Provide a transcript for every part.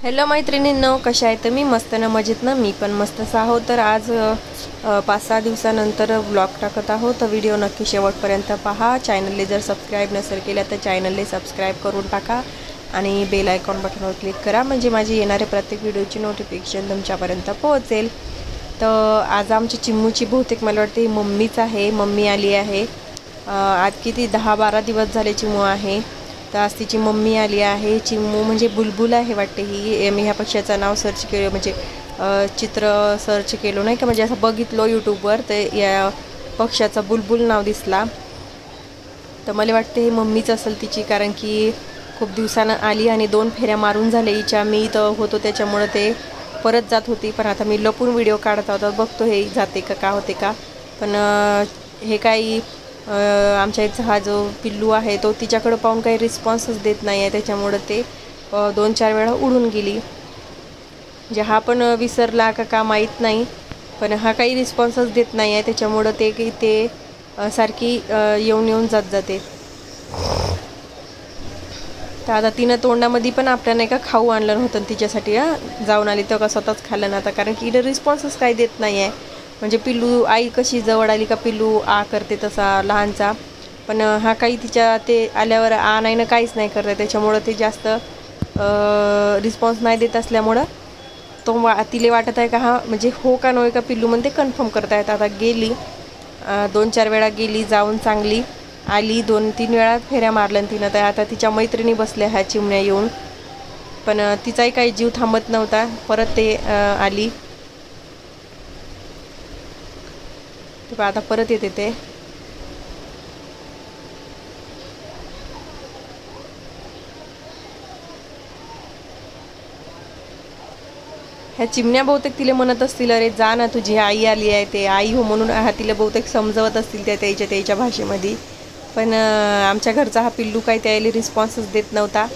Hello मैत्रिणींनो, कशा आहे तुम्ही? मस्त ना, मजेत ना? मी पण मस्तच आहोत. तर आज 5-6 दिवसानंतर ब्लॉग टाकत आहोत. तर व्हिडिओ नक्की शेवटपर्यंत पहा. चॅनलला जर सबस्क्राईब नसेल केला तर चॅनलला सबस्क्राईब करून टाका आणि बेल आयकॉन बटनवर क्लिक करा, म्हणजे माझी येणारे प्रत्येक व्हिडिओची नोटिफिकेशन तुमच्यापर्यंत पोहोचेल. तर आज आमची चिम्मूची बहुतेक मला वाटते मम्मीच आहे, मम्मी आली आहे. आज किती 10-12 दिवस झाले चिम्मू आहे. तर आज तिची मम्मी आली आहे. चिम्मू म्हणजे बुलबुल आहे वाटते ही. मी ह्या पक्ष्याचं नाव सर्च केलं, म्हणजे चित्र सर्च केलं नाही का, म्हणजे असं बघितलं यूट्यूबवर, तर या पक्ष्याचं बुलबुल नाव दिसला. तर मला वाटते ही मम्मीच असेल तिची, कारण की खूप दिवसानं आली आणि 2 फेऱ्या मारून झाले हिच्या. मी इथं होतो त्याच्यामुळं ते परत जात होती, पण आता मी लपून व्हिडिओ काढत होता. बघतो हे जाते का होते का. पण हे काही आमच्या इथचा हा जो पिल्लू आहे तो तिच्याकडं पाहून काही रिस्पॉन्सच देत नाही आहे, त्याच्यामुळं ते 2-4 वेळा उडून गेली. म्हणजे हा पण विसरला का माहीत नाही, पण हा काही रिस्पॉन्सच देत नाही आहे, त्याच्यामुळं ते सारखी येऊन जात जाते. तर आता तिनं तोंडामध्ये पण आपल्या नाही का खाऊ आणलं नव्हतं तिच्यासाठी, जाऊन आली तर का स्वतःच खाल्लं नव्हतं, कारण की इथं रिस्पॉन्सच काही देत नाही आहे. म्हणजे पिल्लू आई कशी जवळ आली का पिल्लू आ करते तसा लहानचा, पण हा काही तिच्या ते आल्यावर आ नाही ना काहीच नाही करत, त्याच्यामुळं ते जास्त रिस्पॉन्स नाही देत असल्यामुळं तिला वाटत आहे का हा म्हणजे हो का नव्हे का पिल्लू म्हणते कन्फर्म करता येत. आता गेली 2-4 वेळा गेली, जाऊन चांगली आली. 2-3 वेळा फेऱ्या मारल्या तिनं. तर आता तिच्या मैत्रिणी बसल्या ह्या चिमण्या येऊन, पण तिचाही काही जीव थांबत नव्हता. परत ते आली, तर आता परत येते ते. ह्या चिमण्या बहुतेक तिला म्हणत असतील, अरे जा ना, तुझी आई आली आहे, ते आई हो म्हणून तिला बहुतेक समजवत असतील त्याच्या भाषेमध्ये. पण आमच्या घरचा हा पिल्लू काही त्याला रिस्पॉन्सच देत नव्हता.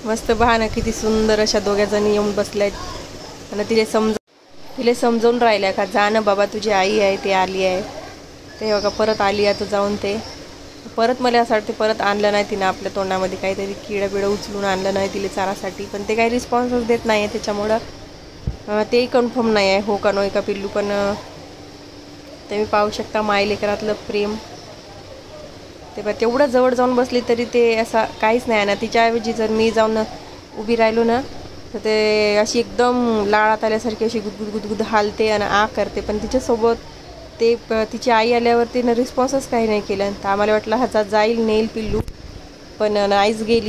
मस्त पहा ना, किती सुंदर अशा 2 जणी येऊन बसल्यात आणि तिला समजवून राहिल्या का जा ना बाबा, तुझी आई आहे, ते आली आहे. ते बघा परत आली आता जाऊन. ते परत मला असं वाटते परत आणलं नाही तिनं आपल्या तोंडामध्ये काहीतरी किडं उचलून आणलं नाही तिला चारासाठी, पण ते काही रिस्पॉन्सच देत नाही आहे, त्याच्यामुळं तेही कन्फर्म नाही आहे हो का नव्हे का पिल्लू. पण तुम्ही पाहू शकता मायलेकरातलं प्रेम. ते बघा तेवढं जवळ जाऊन बसली तरी ते असं काहीच नाही ना. तिच्याऐवजी जर मी जाऊन उभी राहिलो ना, तर ते अशी एकदम लाळात आल्यासारखी अशी गुदगुद हालते आणि आ करते. पण तिच्यासोबत तिची आई आल्यावर तिनं रिस्पॉन्सच काही नाही केलं. तर आम्हाला वाटलं ह्याचा जाईल नेईल पिल्लू, पण नाहीच गेली.